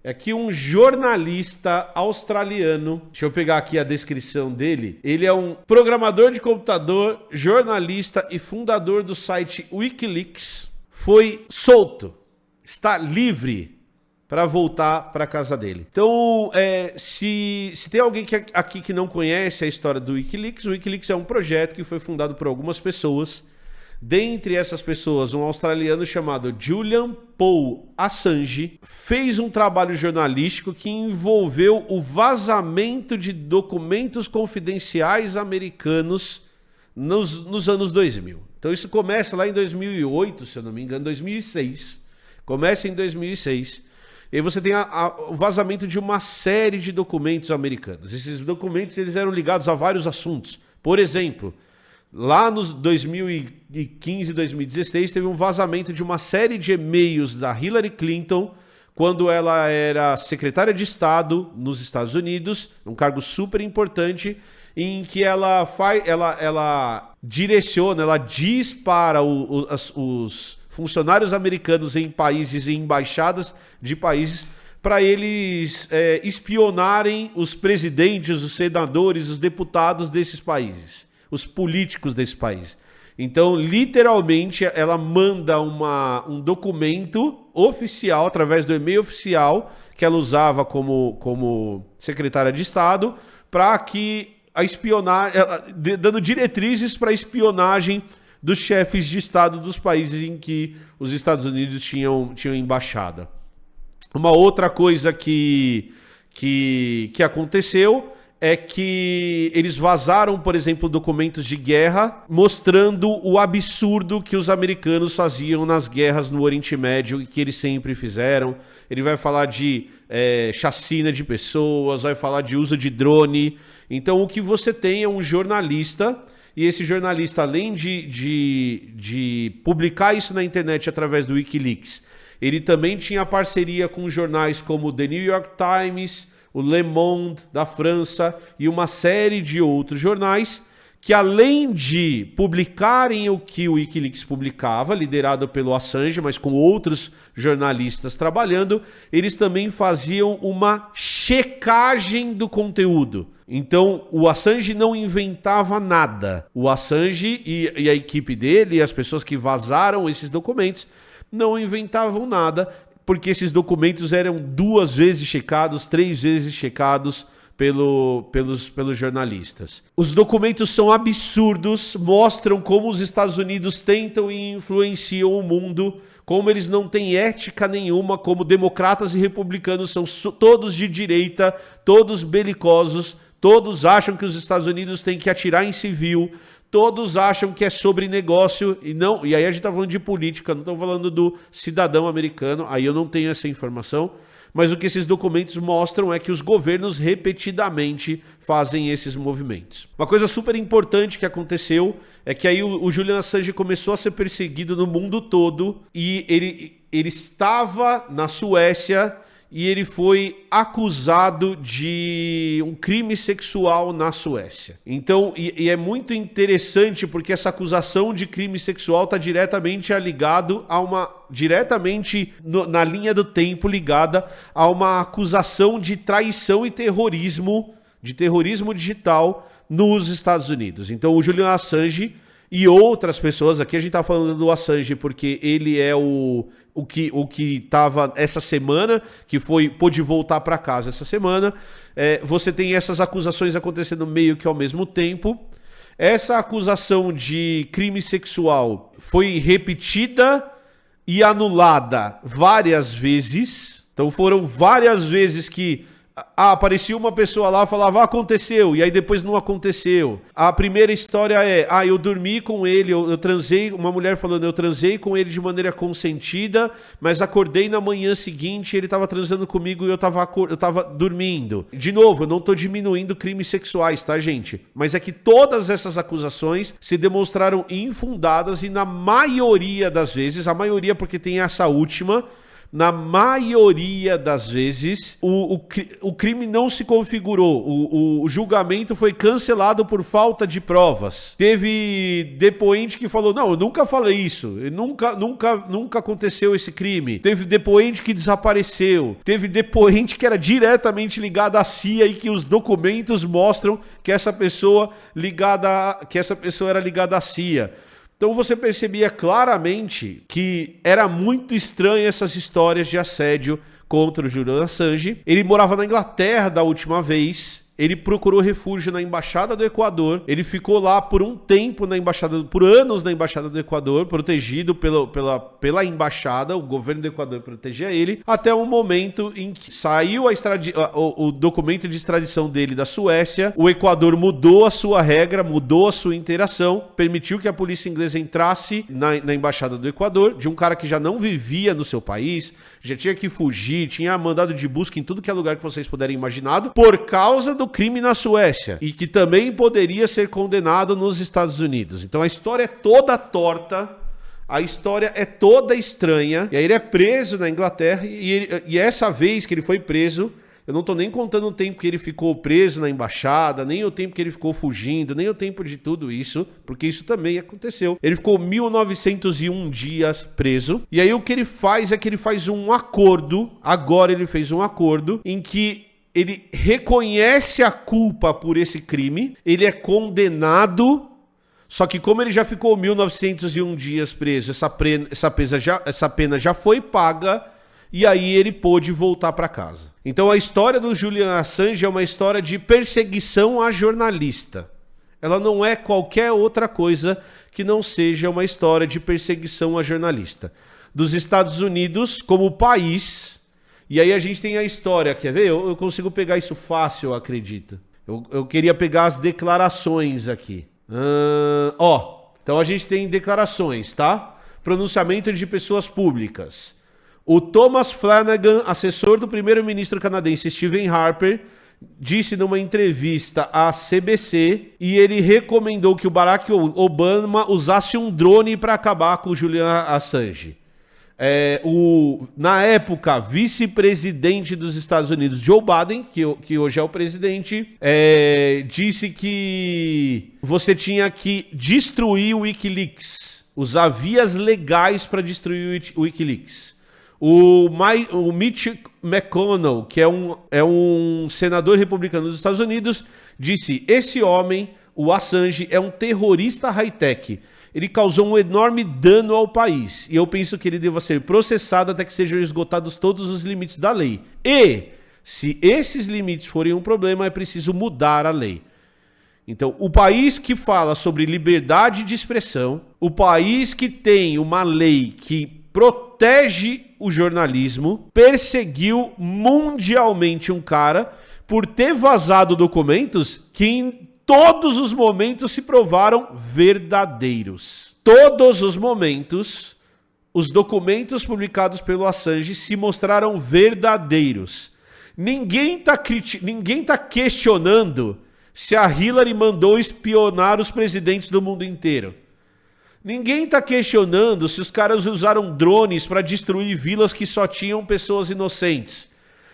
é que um jornalista australiano, deixa eu pegar aqui a descrição dele, ele é um programador de computador, jornalista e fundador do site Wikileaks, foi solto, está livre para voltar para casa dele. Então, se tem alguém aqui que não conhece a história do Wikileaks, o Wikileaks é um projeto que foi fundado por algumas pessoas. Dentre essas pessoas, um australiano chamado Julian Paul Assange fez um trabalho jornalístico que envolveu o vazamento de documentos confidenciais americanos nos anos 2000. Então isso começa lá em 2008, se eu não me engano, 2006. Começa em 2006. E aí você tem o vazamento de uma série de documentos americanos. Esses documentos eles eram ligados a vários assuntos. Por exemplo, lá nos 2015 e 2016, teve um vazamento de uma série de e-mails da Hillary Clinton, quando ela era secretária de Estado nos Estados Unidos, um cargo super importante, em que ela direciona, ela diz para os funcionários americanos em países e embaixadas de países para eles espionarem os presidentes, os senadores, os deputados desses países, os políticos desse país. Então, literalmente, ela manda um documento oficial, através do e-mail oficial, que ela usava como secretária de Estado, para que dando diretrizes para a espionagem dos chefes de Estado dos países em que os Estados Unidos tinham embaixada. Uma outra coisa que aconteceu é que eles vazaram, por exemplo, documentos de guerra mostrando o absurdo que os americanos faziam nas guerras no Oriente Médio e que eles sempre fizeram. Ele vai falar de chacina de pessoas, vai falar de uso de drone. Então o que você tem é um jornalista, e esse jornalista, além de publicar isso na internet através do Wikileaks, ele também tinha parceria com jornais como The New York Times, o Le Monde da França e uma série de outros jornais que, além de publicarem o que o Wikileaks publicava, liderado pelo Assange, mas com outros jornalistas trabalhando, eles também faziam uma checagem do conteúdo. Então, o Assange não inventava nada. O Assange e a equipe dele, e as pessoas que vazaram esses documentos, não inventavam nada, porque esses documentos eram 2 vezes checados, 3 vezes checados pelos jornalistas. Os documentos são absurdos, mostram como os Estados Unidos tentam e influenciam o mundo, como eles não têm ética nenhuma, como democratas e republicanos são todos de direita, todos belicosos, todos acham que os Estados Unidos têm que atirar em civil, todos acham que é sobre negócio, e aí a gente está falando de política, não estou falando do cidadão americano, aí eu não tenho essa informação, mas o que esses documentos mostram é que os governos repetidamente fazem esses movimentos. Uma coisa super importante que aconteceu é que aí o Julian Assange começou a ser perseguido no mundo todo, e ele estava na Suécia e ele foi acusado de um crime sexual na Suécia. Então, e é muito interessante porque essa acusação de crime sexual está diretamente ligado a diretamente na linha do tempo ligada a uma acusação de traição e terrorismo digital nos Estados Unidos. Então, o Julian Assange e outras pessoas, aqui a gente está falando do Assange porque ele é o que estava essa semana, que pôde voltar para casa essa semana. Você tem essas acusações acontecendo meio que ao mesmo tempo. Essa acusação de crime sexual foi repetida e anulada várias vezes. Então foram várias vezes que aparecia uma pessoa lá, falava, aconteceu, e aí depois não aconteceu. A primeira história eu dormi com ele, eu transei, uma mulher falando, eu transei com ele de maneira consentida, mas acordei na manhã seguinte, ele estava transando comigo e eu tava dormindo. De novo, eu não tô diminuindo crimes sexuais, tá, gente? Mas é que todas essas acusações se demonstraram infundadas e na maioria das vezes, a maioria porque tem essa última, na maioria das vezes, o crime não se configurou. O julgamento foi cancelado por falta de provas. Teve depoente que falou, não, eu nunca falei isso. Nunca aconteceu esse crime. Teve depoente que desapareceu. Teve depoente que era diretamente ligado à CIA e que os documentos mostram que essa pessoa era ligada à CIA. Então você percebia claramente que era muito estranho essas histórias de assédio contra o Julian Assange. Ele morava na Inglaterra da última vez. Ele procurou refúgio na Embaixada do Equador. Ele ficou lá por um tempo por anos na Embaixada do Equador, protegido pela Embaixada. O governo do Equador protegia ele, até um momento em que saiu o documento de extradição dele da Suécia. O Equador mudou a sua regra, mudou a sua interação, permitiu que a polícia inglesa entrasse na Embaixada do Equador, de um cara que já não vivia no seu país, já tinha que fugir, tinha mandado de busca em tudo que é lugar que vocês puderem imaginar, por causa do crime na Suécia, e que também poderia ser condenado nos Estados Unidos. Então a história é toda torta, a história é toda estranha, e aí ele é preso na Inglaterra, e essa vez que ele foi preso, eu não tô nem contando o tempo que ele ficou preso na embaixada, nem o tempo que ele ficou fugindo, nem o tempo de tudo isso, porque isso também aconteceu. Ele ficou 1901 dias preso, e aí o que ele faz é que ele faz um acordo, agora ele fez um acordo, em que ele reconhece a culpa por esse crime, ele é condenado, só que como ele já ficou 1901 dias preso, essa pena já foi paga, e aí ele pôde voltar para casa. Então a história do Julian Assange é uma história de perseguição a jornalista. Ela não é qualquer outra coisa que não seja uma história de perseguição a jornalista. Dos Estados Unidos como país. E aí a gente tem a história, quer ver? Eu consigo pegar isso fácil, eu acredito. Eu queria pegar as declarações aqui. Então a gente tem declarações, tá? Pronunciamento de pessoas públicas. O Thomas Flanagan, assessor do primeiro-ministro canadense Stephen Harper, disse numa entrevista à CBC e ele recomendou que o Barack Obama usasse um drone para acabar com o Julian Assange. Na época, vice-presidente dos Estados Unidos, Joe Biden, que hoje é o presidente, disse que você tinha que destruir o Wikileaks, usar vias legais para destruir o Wikileaks. O Mitch McConnell, que é um senador republicano dos Estados Unidos, disse: esse homem, o Assange, é um terrorista high-tech. Ele causou um enorme dano ao país. E eu penso que ele deva ser processado até que sejam esgotados todos os limites da lei. E, se esses limites forem um problema, é preciso mudar a lei. Então, o país que fala sobre liberdade de expressão, o país que tem uma lei que protege o jornalismo, perseguiu mundialmente um cara por ter vazado documentos que em todos os momentos se provaram verdadeiros. Todos os momentos, os documentos publicados pelo Assange se mostraram verdadeiros. Ninguém tá questionando se a Hillary mandou espionar os presidentes do mundo inteiro. Ninguém está questionando se os caras usaram drones para destruir vilas que só tinham pessoas inocentes.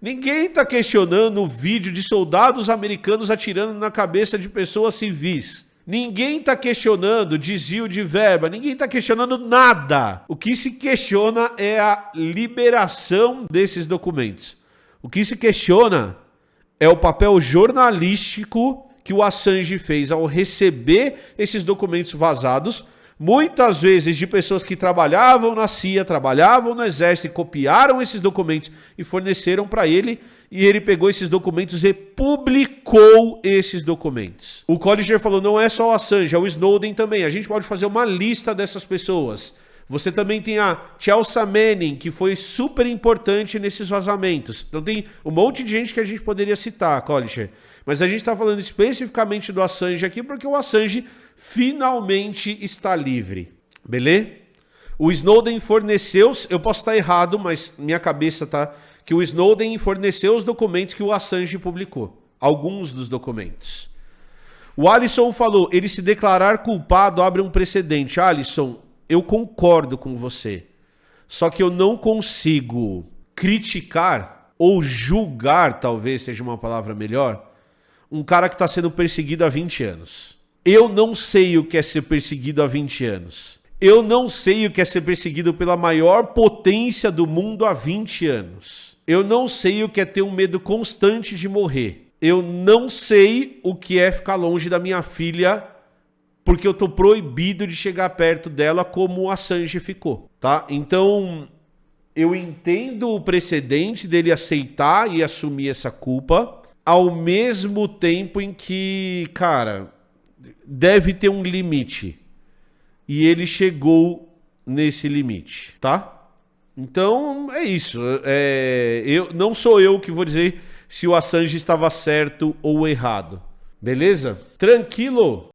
Ninguém está questionando o vídeo de soldados americanos atirando na cabeça de pessoas civis. Ninguém está questionando desvio de verba. Ninguém está questionando nada. O que se questiona é a liberação desses documentos. O que se questiona é o papel jornalístico que o Assange fez ao receber esses documentos vazados, muitas vezes de pessoas que trabalhavam na CIA, trabalhavam no Exército e copiaram esses documentos e forneceram para ele, e ele pegou esses documentos e publicou esses documentos. O Colliger falou, não é só o Assange, é o Snowden também. A gente pode fazer uma lista dessas pessoas. Você também tem a Chelsea Manning, que foi super importante nesses vazamentos. Então tem um monte de gente que a gente poderia citar, Colliger. Mas a gente está falando especificamente do Assange aqui porque o Assange finalmente está livre. Beleza? O Snowden forneceu, eu posso estar errado, mas minha cabeça tá que o Snowden forneceu os documentos que o Assange publicou. Alguns dos documentos. O Alisson falou, ele se declarar culpado abre um precedente. Alisson, eu concordo com você. Só que eu não consigo criticar ou julgar, talvez seja uma palavra melhor, um cara que está sendo perseguido há 20 anos. Eu não sei o que é ser perseguido há 20 anos. Eu não sei o que é ser perseguido pela maior potência do mundo há 20 anos. Eu não sei o que é ter um medo constante de morrer. Eu não sei o que é ficar longe da minha filha porque eu tô proibido de chegar perto dela como o Assange ficou, tá? Então, eu entendo o precedente dele aceitar e assumir essa culpa, ao mesmo tempo em que, cara, deve ter um limite. E ele chegou nesse limite, tá? Então, é isso. Não sou eu que vou dizer se o Assange estava certo ou errado. Beleza? Tranquilo?